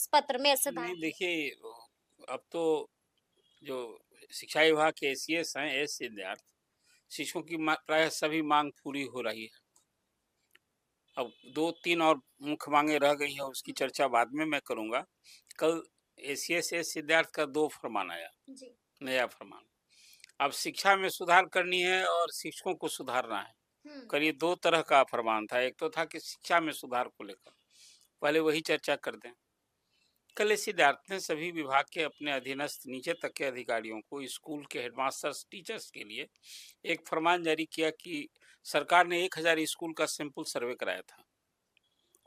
इस पत्र में सुधार नहीं किया? देखिए, अब तो जो शिक्षा विभाग के एसीएस हैं, एस सिद्धार्थ, शिक्षकों की प्राय सभी मांग पूरी हो रही है। अब 2-3 और मुख्य मांगे रह गई हैं, उसकी चर्चा बाद में मैं करूँगा। कल एसीएस एस सिद्धार्थ का 2 फरमान आया, जी। नया फरमान। अब शिक्षा में सुधार करनी है और शिक्षकों को सुधारना है। हुँ। करीब 2 तरह का फरमान था, एक तो था कि शिक्षा में सुधार को लेकर, पहले वही चर्चा कर दें। कल इस सिद्धार्थ ने सभी विभाग के अपने अधीनस्थ नीचे तक के अधिकारियों को स्कूल के हेडमास्टर्स टीचर्स के लिए एक फरमान जारी किया कि सरकार ने 1000 स्कूल का सैंपल सर्वे कराया था,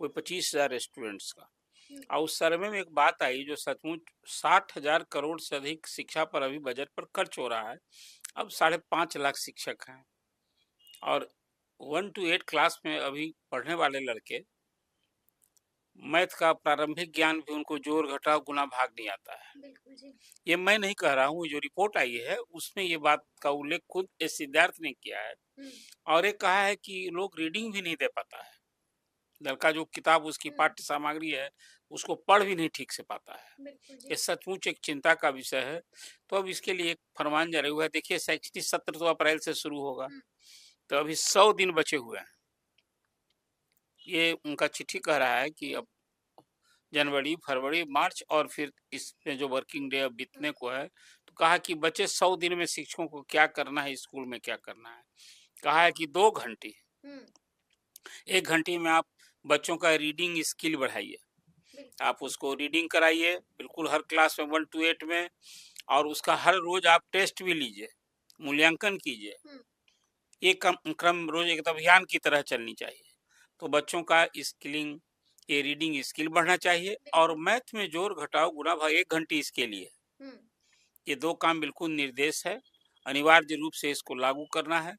कोई 25,000 स्टूडेंट्स का। हुँ। और उस सर्वे में एक बात आई जो सचमुच 60,000 करोड़ से अधिक शिक्षा पर अभी बजट पर खर्च हो रहा है। अब 5.5 लाख शिक्षक हैं और 1 to 8 क्लास में अभी पढ़ने वाले लड़के, मैथ का प्रारंभिक ज्ञान भी उनको जोड़ घटाव गुना भाग नहीं आता है। बिल्कुल जी। ये मैं नहीं कह रहा हूँ, जो रिपोर्ट आई है उसमें ये बात का उल्लेख खुद एस सिद्धार्थ ने किया है। हुँ। और एक कहा है कि लोग रीडिंग भी नहीं दे पाता है, लड़का जो किताब उसकी हुँ। पाठ्य सामग्री है उसको पढ़ भी नहीं ठीक से पाता है। बिल्कुल ये जी। सचमुच एक चिंता का विषय है। तो अब इसके लिए एक फरमान जारी हुआ है। देखिए, शैक्षणिक सत्र तो अप्रैल से शुरू होगा, हुँ। तो अभी 100 दिन बचे हुए हैं। ये उनका चिट्ठी कह रहा है कि जी। अब जनवरी, फरवरी, मार्च और फिर इसमें जो वर्किंग डे अब हुँ। बीतने को है, तो कहा कि बचे 100 दिन में शिक्षकों को क्या करना है, स्कूल में क्या करना है। कहा है कि 2 घंटे, हुँ। 1 घंटे में आप बच्चों का रीडिंग स्किल बढ़ाइए। बिल्कुल। आप उसको रीडिंग कराइए, बिल्कुल हर क्लास में 1 to 8 में, और उसका हर रोज़ आप टेस्ट भी लीजिए, मूल्यांकन कीजिए। हुँ। ये क्रम रोज़ एक अभियान की तरह चलनी चाहिए। तो बच्चों का स्किलिंग, ये रीडिंग स्किल बढ़ना चाहिए और बिल्कुल। मैथ में जोड़ घटाव गुणा भाग 1 घंटे इसके लिए। हुँ। ये 2 काम बिल्कुल निर्देश है, अनिवार्य रूप से इसको लागू करना है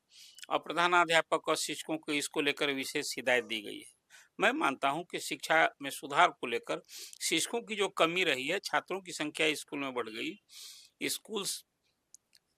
और प्रधानाध्यापक और शिक्षकों को इसको लेकर विशेष हिदायत दी गई है। मैं मानता हूँ कि शिक्षा में सुधार को लेकर शिक्षकों की जो कमी रही है, छात्रों की संख्या स्कूल में बढ़ गई, स्कूल्स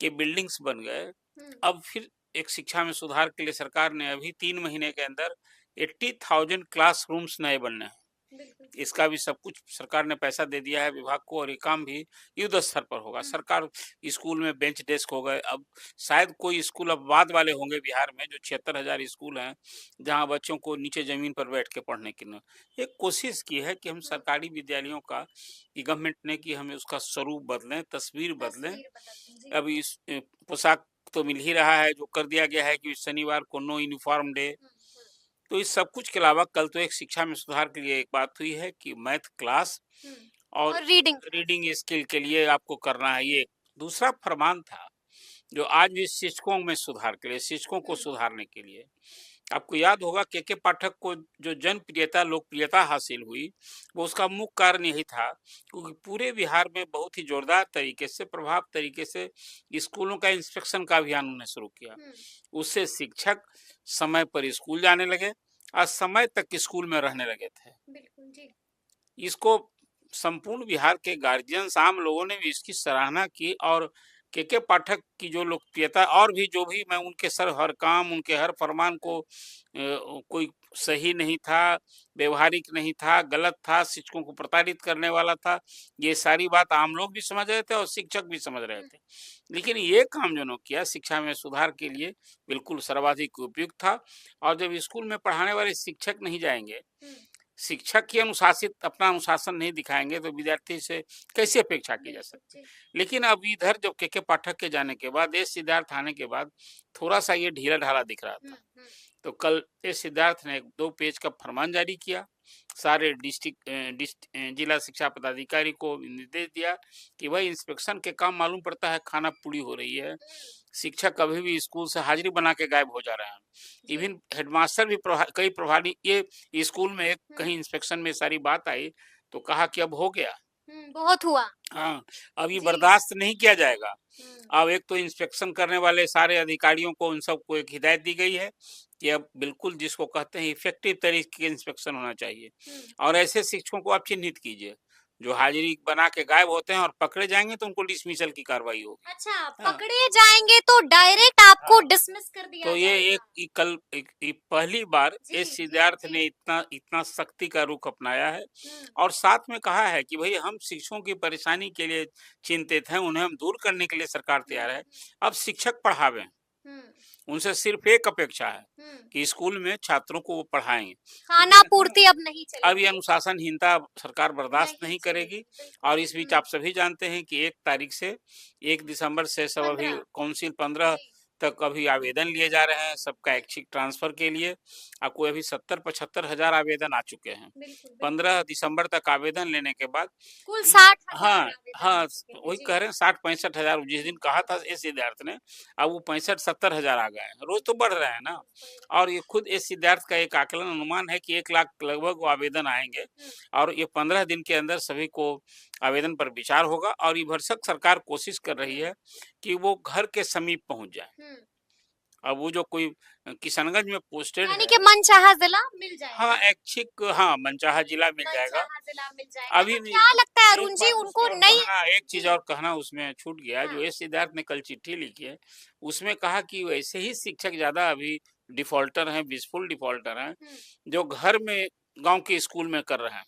के बिल्डिंग्स बन गए। हुँ। अब फिर एक शिक्षा में सुधार के लिए सरकार ने अभी 3 महीने के अंदर 80,000 क्लासरूम्स नए बनने हैं। बिल्कुल। इसका भी सब कुछ सरकार ने पैसा दे दिया है विभाग को और ये काम भी युद्ध स्तर पर होगा। हुँ। सरकार स्कूल में बेंच डेस्क हो गए। अब शायद कोई स्कूल अब बाद वाले होंगे बिहार में, जो 76,000 स्कूल हैं, जहाँ बच्चों को नीचे ज़मीन पर बैठ के पढ़ने की न एक कोशिश की है कि हम हुँ। सरकारी विद्यालयों का, कि गवर्नमेंट ने, कि हमें उसका स्वरूप बदलें, तस्वीर बदलें। तस्वीर बदल दें, जी। अब इस पोशाक तो मिल ही रहा है, जो कर दिया गया है कि शनिवार को नो यूनिफॉर्म डे। हुँ। हुँ। तो इस सब कुछ के अलावा कल तो एक शिक्षा में सुधार के लिए एक बात हुई है कि मैथ क्लास हुँ। और और रीडिंग क्लास। रीडिंग स्किल के लिए आपको करना है ये। दूसरा फरमान था जो आज भी शिक्षकों में सुधार के लिए, शिक्षकों को हुँ। सुधारने के लिए। आपको याद होगा के पाठक को जो जनप्रियता, लोकप्रियता हासिल हुई, वो उसका मुख्य कारण यही था क्योंकि पूरे बिहार में बहुत ही जोरदार तरीके से, प्रभाव तरीके से स्कूलों का इंस्पेक्शन का अभियान उन्होंने शुरू किया। हुँ। उससे शिक्षक समय पर स्कूल जाने लगे और समय तक स्कूल में रहने लगे थे। बिल्कुल जी। इसको संपूर्ण बिहार के गार्जियंस, आम लोगों ने भी इसकी सराहना की और के पाठक की जो लोकप्रियता, और भी जो भी, मैं उनके सर हर काम, उनके हर फरमान हुँ। को कोई सही नहीं था, व्यवहारिक नहीं था, गलत था, शिक्षकों को प्रताड़ित करने वाला था, ये सारी बात आम लोग भी समझ रहे थे और शिक्षक भी समझ रहे हुँ। थे। लेकिन ये काम जो उन्होंने किया शिक्षा में सुधार के लिए, बिल्कुल सर्वाधिक उपयुक्त था। और जब स्कूल में पढ़ाने वाले शिक्षक नहीं जाएंगे, हुँ। शिक्षक ही अनुशासित अपना अनुशासन नहीं दिखाएँगे, तो विद्यार्थी से कैसे अपेक्षा की जा बिल्कुल सकती है? जी। लेकिन अब इधर जब के पाठक के जाने के बाद, एस सिद्धार्थ आने के बाद थोड़ा-सा ये ढीला-ढाला दिख रहा हुँ। था। हुँ। तो कल एस सिद्धार्थ ने 2 पेज का फरमान जारी किया। सारे जिला शिक्षा पदाधिकारी को निर्देश दिया कि भाई इंस्पेक्शन के काम मालूम पड़ता है खाना पूरी हो रही है। हुँ। शिक्षक कभी भी स्कूल से हाज़िरी बना के गायब हो जा रहे हैं। जी। इवन हेडमास्टर भी कई प्रभारी, ये स्कूल में एक हुँ। कहीं इंस्पेक्शन में सारी बात आई, तो कहा कि अब हो गया। हुँ। बहुत हुआ। हाँ, अब ये जी। बर्दाश्त नहीं किया जाएगा। हुँ। अब एक तो इंस्पेक्शन करने वाले सारे अधिकारियों को, उन सबको एक हिदायत दी गई है कि अब बिल्कुल जिसको कहते हैं इफेक्टिव तरीके के इंस्पेक्शन होना चाहिए हुँ। और ऐसे शिक्षकों को आप चिन्हित कीजिए। जो हाजिरी बना के गायब होते हैं और पकड़े जाएंगे तो उनको डिसमिसल की कार्रवाई होगी। अच्छा, हाँ, पकड़े जाएंगे तो डायरेक्ट आपको हाँ। डिसमिस कर दिया तो ये जाएगा। पहली बार जी, इस जी, सिद्धार्थ जी। ने इतना इतना सख्ती का रुख अपनाया है हुँ, और साथ में कहा है कि भाई हम शिक्षकों की परेशानी के लिए चिंतित हैं, उन्हें हम दूर करने के लिए सरकार हुँ, तैयार है। हुँ, अब शिक्षक पढ़ावें, हुँ, उनसे सिर्फ एक अपेक्षा है हुँ। कि स्कूल में छात्रों को वो पढ़ाएंगे। खाना लेकिन हाँ, पूर्ति अब नहीं अब ये चलेगी। अनुशासनहीनता सरकार बर्दाश्त नहीं नहीं चलेगी, करेगी बिल्कुल। और इस बीच हुँ, आप सभी जानते हैं कि 1 तारीख से 1 दिसंबर से सब अभी 15 काउंसिल 15 जी। तक अभी आवेदन लिए जा रहे हैं सबका हुँ, ऐच्छिक ट्रांसफर के लिए। आपको अभी 70-75 हज़ार आवेदन आ चुके हैं। बिल्कुल, बिल्कुल। 15 दिसंबर तक आवेदन लेने के बाद कुल इ 60,000 हाँ, आवेदन आ हाँ, चुके हैं। वही जी। कह रहे हैं 60-65 हज़ार जिस दिन कहा था इस सिद्धार्थ ने, अब वो 65-70 हज़ार आ गए हैं। रोज़ तो बढ़ रहे हैं ना। रोज़ बढ़ रहा और ये खुद इस सिद्धार्थ का एक आकलन अनुमान है कि 1 लाख लगभग वो आवेदन आएँगे हुँ, और ये 15 दिन के अंदर सभी को आवेदन पर विचार होगा और ये भरसक सरकार कोशिश कर रही हुँ, है कि वो घर के समीप पहुँच जाए। हुँ। अब वो जो कोई किशनगंज में पोस्टेड यानी है। कि मनचाहा ज़िला मिल हाँ, जाएगा। ऐच्छिक हाँ, मनचाहा जिला मिल जाएगा। मनचाहा ज़िला मिल जाएगा। अभी तो भी क्या लगता है एक अरुण जी बात उनको उसमें और नई कहना एक चीज़ जी, और कहना उसमें छूट गया, हाँ, जो एस सिद्धार्थ ने कल चिट्ठी लिखी है, उसमें कहा कि वैसे ही शिक्षक ज़्यादा अभी डिफ़ॉल्टर हैं, विशफुल डिफ़ॉल्टर हैं, हुँ, जो घर में गाँव के स्कूल में कर रहे हैं।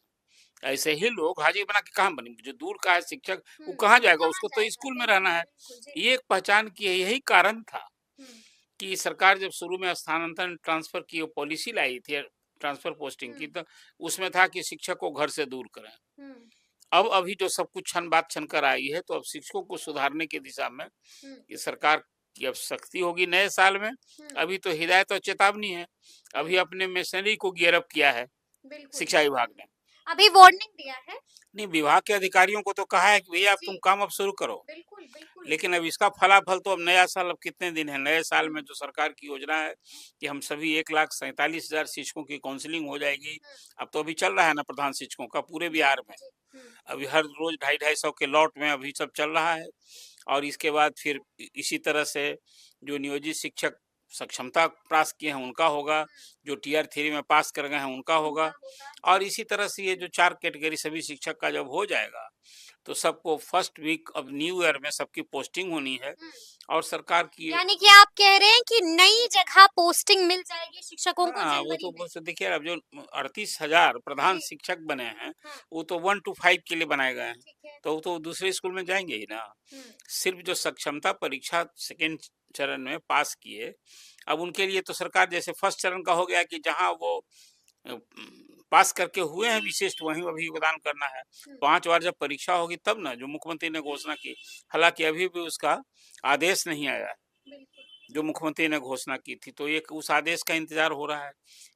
ऐसे ही लोग हाजिरी बना के कहाँ बनेंगे? जो दूर का है शिक्षक, वो हुँ, कहाँ वो जाएगा? कहाँ उसको तो जाएगा? स्कूल में रहना बिल्कुल, है। बिल्कुल, जी। ये एक पहचान की है, यही कारण था हुँ, कि सरकार जब शुरू में स्थानांतरण ट्रांसफ़र की वो पॉलिसी लाई थी ट्रांसफ़र पोस्टिंग हुँ, की, तो उसमें था कि शिक्षक को घर से दूर करें। हुँ, अब अभी जो सब कुछ क्षण बात छन कर आई है, तो अब शिक्षकों को सुधारने की दिशा में हुँ, ये सरकार की अब सख्ती होगी नए साल में। हुँ, अभी तो हिदायत और चेतावनी है। हुँ, अभी अपने मिशनरी को गियर अप किया है बिल्कुल, शिक्षा बिल्कुल। विभाग ने। अभी वार्निंग दिया है? नहीं, विभाग के अधिकारियों को तो कहा है कि भैया अब जी, तुम काम अब शुरू करो। बिल्कुल, बिल्कुल। लेकिन अब इसका फलाफल तो अब नया साल अब कितने दिन है? नए साल हुँ, में जो सरकार की योजना है कि हम सभी 1,47,000 शिक्षकों की काउंसलिंग हो जाएगी। हुँ, अब तो अभी चल रहा है ना प्रधान शिक्षकों का पूरे जी, बिहार में। जी, हुँ, अभी हर रोज 250-250 के लॉट में अभी सब चल रहा है और इसके बाद फिर इसी तरह से जो नियोजित शिक्षक सक्षमता पास किए हैं उनका होगा, हुँ, जो टियर 3 में पास कर गए हैं उनका उनका होगा होगा, और जी। इसी तरह से ये जो 4 कैटेगरी सभी शिक्षक का जब हो जाएगा, तो सबको first week of new year में सबकी पोस्टिंग होनी है हुँ, और सरकार की यानी कि आप कह रहे हैं कि नई जगह पोस्टिंग मिल जाएगी शिक्षकों को हाँ, वो जनवरी तो में? बस देखिए अब जो 38,000 प्रधान जी, शिक्षक बने हैं, हाँ, वो तो 1 टू 5 के लिए बनाए गए हैं, ठीक है। तो वो तो दूसरे स्कूल में जाएँगे ही ना। हुँ, सिर्फ़ जो सक्षमता परीक्षा सेकंड चरण में पास किए, अब उनके लिए तो सरकार जैसे फर्स्ट चरण का हो गया कि जहाँ वो पास करके हुए हैं विशिष्ट वहीं अभी योगदान करना है। हुँ, 5 बार जब परीक्षा होगी तब ना, जो मुख्यमंत्री ने घोषणा की। हालाँकि अभी भी उसका आदेश नहीं आया है। बिल्कुल। जो मुख्यमंत्री ने घोषणा की थी, तो एक उस आदेश का इंतज़ार हो रहा है।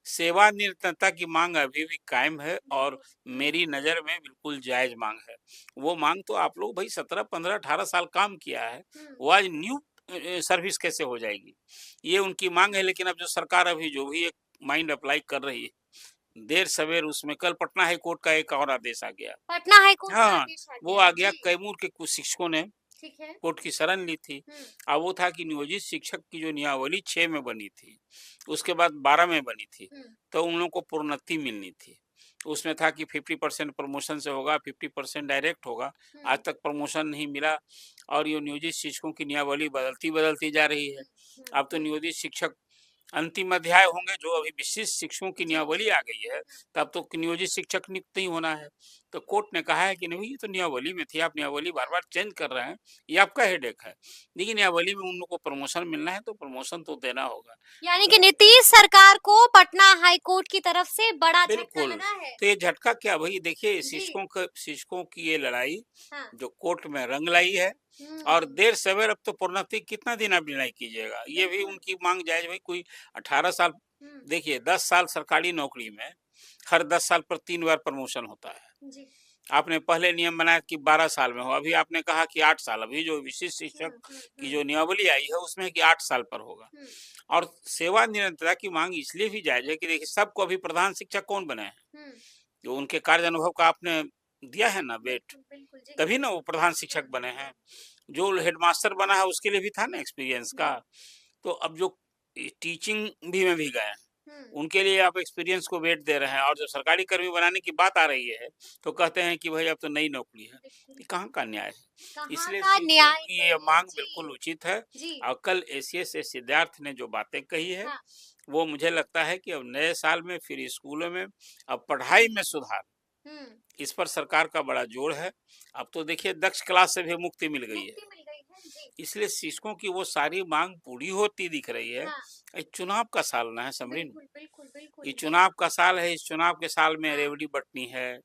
सेवानिरतता की माँग अभी भी कायम है और बिल्कुल। हुँ, मेरी नज़र में बिल्कुल जायज़ माँग है। वो माँग तो आप लोग भई 17, 15, 18 साल काम किया है, हुँ, वो आज न्यू सर्विस कैसे हो जाएगी? ये उनकी माँग है लेकिन अब जो सरकार अभी जो भी एक माइंड अप्लाई कर रही है, देर-सवेर उसमें कल पटना हाई कोर्ट का एक और आदेश आ गया। पटना हाई कोर्ट का हाँ, आदेश आ वो गया आ है। गया जी, कैमूर के कुछ शिक्षकों ने ठीक है। कोर्ट की शरण ली थी। हुँ, वो था कि नियोजित शिक्षक की जो नियमावली 6 में बनी थी, उसके बाद 12 में बनी थी, हुँ, तो उन लोगों को प्रोन्नति मिलनी थी। उसमें था कि 50% प्रमोशन से होगा, 50% डायरेक्ट होगा। हुँ, आज तक प्रमोशन नहीं मिला और ये नियोजित शिक्षकों की नियमावली बदलती-बदलती जा रही है। हुँ, हुँ, अब तो हुँ। नियोजित शिक्षक अंतिम अध्याय होंगे, जो अभी विशिष्ट शिक्षकों की जी, नियमावली जी। आ गई है, हुँ, तब तो नियोजित शिक्षक नियुक्त ही होना है। तो कोर्ट ने कहा है कि नहीं ये तो नियमावली में थी, आप नियमावली बार-बार चेंज कर रहे हैं, ये आपका हेडेक है। लेकिन नियमावली में उन लोगों को प्रमोशन मिलना है, तो प्रमोशन तो देना होगा। यानी कि तो नीतीश सरकार को पटना हाई कोर्ट की तरफ से बड़ा झटका बिल्कुल, लगा है। तो ये झटका क्या भई देखिए जी, शिक्षकों की ये लड़ाई हाँ। जो कोर्ट में रंग लाई है और हुँ, देर-सवेर अब तो प्रोन्नति कितना दिन आप डिनाई कीजिएगा? ये भी बिल्कुल। उनकी माँग जायज़ भई कोई 18 साल हुँ, देखिए 10 साल सरकारी नौकरी में हर 10 साल पर 3 बार प्रमोशन होता है। जी। आपने पहले नियम बनाया कि 12 साल में हो, अभी आपने कहा कि 8 साल, अभी जो विशिष्ट हुँ, शिक्षक हुँ, की हुँ, जो नियमावली आई है उसमें है कि 8 साल पर होगा। हुँ, और सेवा निरंतरता की माँग इसलिए भी जायज़ है कि देखिए सबको अभी प्रधान शिक्षक कौन बने हैं? हुँ। जो उनके कार्य अनुभव का आपने दिया है ना वेट, बिल्कुल, बिल्कुल, जी। तभी ना वो प्रधान हुँ, शिक्षक बने हुँ, हैं। हुँ। जो हेडमास्टर बना है उसके लिए भी था ना एक्सपीरियंस का। जी। तो अब जो टीचिंग भी में भी गए हैं, हुँ, उनके लिए आप एक्सपीरियंस को वेट दे रहे हैं, और जब सरकारी कर्मी बनाने की बात आ रही है तो कहते हैं कि भाई अब तो नई नौकरी है। ये कहाँ का न्याय है? कहाँ इसलिए का शिक्षकों न्याय की है ये ये? मांग बिल्कुल जी, उचित है। जी। और कल एसीएस सिद्धार्थ ने जो बातें कही है, हाँ। वो मुझे लगता है कि अब नए साल में फिर स्कूलों में अब पढ़ाई में सुधार, हुँ, इस पर सरकार का बड़ा जोर है। अब तो देखिए दक्ष क्लास से भी मुक्ति मिल गई है। मुक्ति मिल गई है। जी। इसलिए शिक्षकों की वो सारी मांग पूरी होती दिख रही है। हाँ, ये चुनाव का साल ना है समरीन। बिल्कुल, बिल्कुल, बिल्कुल। ये जी। चुनाव का साल है। इस चुनाव के साल में हाँ, रेवड़ी बटनी है।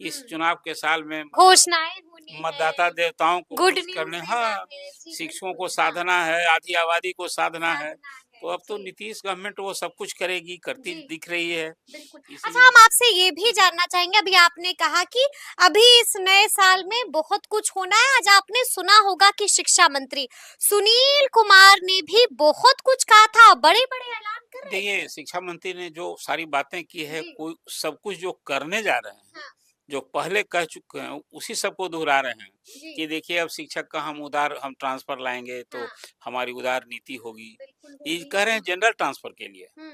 इस हुँ। चुनाव के साल में घोषणाएँ होनी मतदाता है, देवताओं को गुड खुश न्यूज़ करने, देना हाँ, है। जी, शिक्षकों बिल्कुल। को हाँ, साधना है, आधी आबादी को साधना है। साधना है। तो अब तो जी, नीतीश गवर्नमेंट वो सब कुछ करेगी, करती जी। दिख रही है। बिल्कुल। अच्छा, इसलिए हम आपसे ये भी जानना चाहेंगे, अभी आपने कहा कि अभी इस नए साल में बहुत कुछ होना है। आज आपने सुना होगा कि शिक्षा मंत्री सुनील कुमार ने भी बहुत कुछ कहा था, बड़े-बड़े ऐलान कर रहे थे। देखिए शिक्षा मंत्री ने जो सारी बातें की है, जी, कोई सब कुछ जो करने जा रहे हैं, हाँ, जो पहले कह चुके हैं, उसी सब को दोहरा रहे हैं जी, कि देखिए अब शिक्षक का हम ट्रांसफर लाएंगे तो हाँ, हमारी उदार नीति होगी। बिल्कुल ये होगी। कह रहे हैं जनरल ट्रांसफर के लिए। हुँ,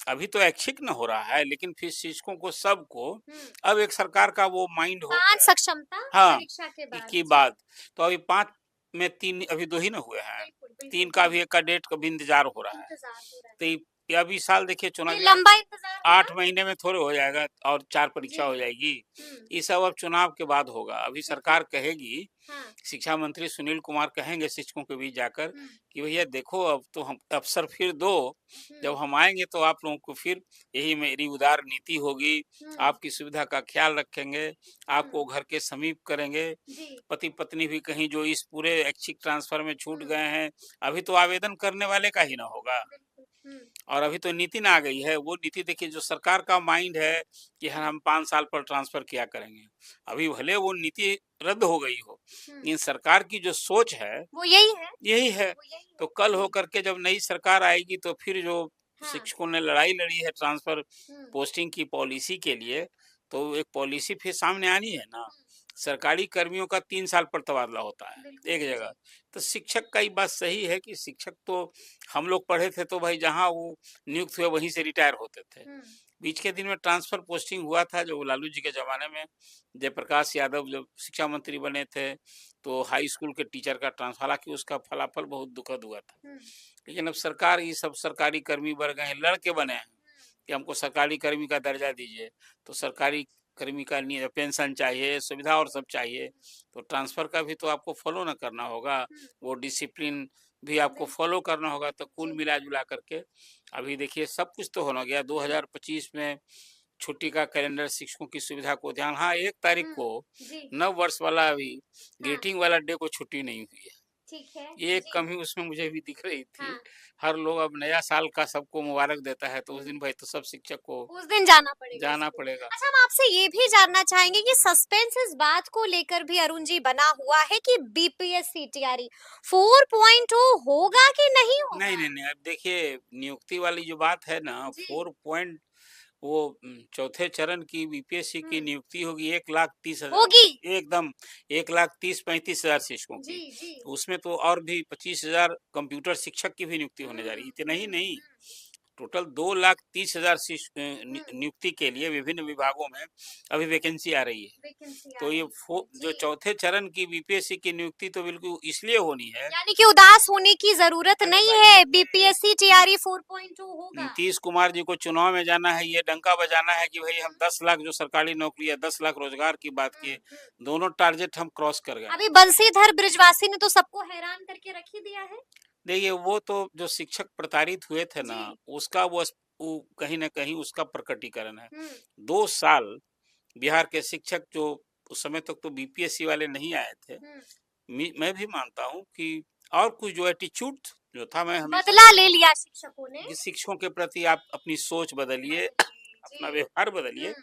अभी तो ऐच्छिक न हो रहा है, लेकिन फिर शिक्षकों को सबको हुँ। अब एक सरकार का वो माइंड हो 5 गया है। सक्षमता हाँ, परीक्षा के बाद। की जी, बात। तो अभी 5 में 3 अभी 2 ही न हुए हैं। बिल्कुल, बिल्कुल। 3 का हुँ, भी एक का डेट का भी इंतजार हो रहा है। इंतज़ार हो रहा है। तो ये अब इस साल देखिए ये चुनाव लंबा इंतज़ार होगा? 8 महीने में थोड़े हो जाएगा और 4 जी, परीक्षा हो जाएगी। हुँ, ये सब अब चुनाव के बाद होगा। अभी बिल्कुल। सरकार कहेगी, हाँ, शिक्षा मंत्री सुनील कुमार कहेंगे शिक्षकों के बीच जाकर हुँ, कि भैया देखो अब तो हम अवसर फिर दो, हुँ, जब हम आएँगे तो आप लोगों को फिर यही मेरी उदार नीति होगी, हुँ, आपकी सुविधा का ख़्याल रखेंगे, हुँ, आपको घर के समीप करेंगे। जी, पति-पत्नी भी कहीं जो इस पूरे ऐच्छिक ट्रांसफ़र में छूट हुँ, गए हैं, अभी तो आवेदन करने वाले का ही ना होगा। बिल्कुल। हुँ, और अभी तो नीति ना आ गई है, वो नीति देखिए जो सरकार का माइंड है कि हाँ, हुँ, हम 5 साल पर ट्रांसफ़र किया करेंगे। अभी भले वो नीति रद्द हो गई हो, हुँ, लेकिन सरकार की जो सोच है, वो यही है, यही है। वो यही तो है। कल हो जी, कर के जब नई सरकार आएगी तो फिर जो हाँ, शिक्षकों ने लड़ाई लड़ी है ट्रांसफ़र हुँ, पोस्टिंग की पॉलिसी के लिए, तो एक पॉलिसी फिर सामने आनी है ना। हुँ, सरकारी कर्मियों का 3 साल पर तबादला होता है, बिल्कुल। एक जगह। जी, तो शिक्षक का ये बात सही है कि शिक्षक तो हम लोग पढ़े थे तो भाई जहाँ वो नियुक्त हुए वहीं से रिटायर होते थे। हुँ, बीच के दिन में ट्रांसफ़र पोस्टिंग हुआ था जो लालू जी के ज़माने में, जयप्रकाश यादव जब शिक्षा मंत्री बने थे, तो हाई स्कूल के टीचर का हालाँकि उसका फलाफल बहुत दुखद हुआ था। हुँ, लेकिन अब सरकार ये सब सरकारी कर्मी वर्ग हैं, लड़ के बने हैं कि हमको सरकारी कर्मी का दर्जा दीजिए। तो सरकारी कर्मी का पेंशन चाहिए, सुविधा और सब चाहिए। तो ट्रांसफ़र का भी तो आपको फ़ॉलो ना करना होगा, हुँ, वो डिसिप्लिन भी आपको बिल्कुल। फ़ॉलो करना होगा। तो कुल जी, मिला-जुला करके अभी देखिए सब कुछ तो होना गया। 2025 में छुट्टी का कैलेंडर शिक्षकों की सुविधा को ध्यान, हाँ, 1 तारीख हुँ, को जी, नव वर्ष वाला अभी हाँ, ग्रीटिंग वाला डे को छुट्टी नहीं हुई है। ठीक है। ये एक जी, कमी उसमें मुझे भी दिख रही थी। हाँ, हर लोग अब नया साल का सबको मुबारक देता है, तो उस हुँ। दिन भाई तो सब शिक्षक को उस दिन जाना पड़ेगा जाना स्कूल। पड़ेगा। अच्छा, हम आपसे ये भी जानना चाहेंगे कि सस्पेंस इस बात को लेकर भी अरुण जी बना हुआ है कि बीपीएससी तैयारी 4.0 होगा कि नहीं नहीं, होगा? नहीं, नहीं, अब देखिए नियुक्ति वाली जो बात है ना, जी। 4 पॉइंट वो चौथे चरण की बीपीएससी की हुँ, नियुक्ति होगी 1,30,000 होगी? एकदम 1,30,35,000 शिक्षकों जी, की। जी। तो उसमें तो और भी 25,000 कंप्यूटर शिक्षक की भी नियुक्ति होने जा रही है। इतना ही हुँ, नहीं, टोटल 2,30,000 हुँ, नियुक्ति के लिए विभिन्न विभागों में अभी वैकेंसी आ रही है। वैकेंसी आ तो ये रही है। जो जी। चौथे चरण की बीपीएससी की नियुक्ति तो बिल्कुल इसलिए होनी है। यानी कि उदास होने की ज़रूरत अरे नहीं भाई है, देखिए, बीपीएससी तैयारी 4.0 होगा। नीतीश कुमार जी को चुनाव में जाना है, ये डंका बजाना है कि भाई हम 10 लाख जो सरकारी नौकरी है, 10 लाख रोजगार की बात हुँ, किए, हुँ। दोनों टारगेट हम क्रॉस कर गए। अभी बंशीधर ब्रिजवासी ने तो सबको हैरान करके रख ही दिया है। देखिए वो तो जो शिक्षक प्रताड़ित हुए थे ना, जी। उसका वो कहीं न कहीं उसका प्रकटीकरण है। हुँ, 2 साल बिहार के शिक्षक जो उस समय तक तो बीपीएससी वाले नहीं आए थे, हुँ। मैं भी मानता हूँ कि और कुछ जो एटीट्यूड जो था, मैं हमेशा बदला ले लिया शिक्षकों ने। कि शिक्षकों के प्रति आप अपनी सोच बदलिए, बदलिए, अपना जी। व्यवहार बदलिए। हुँ,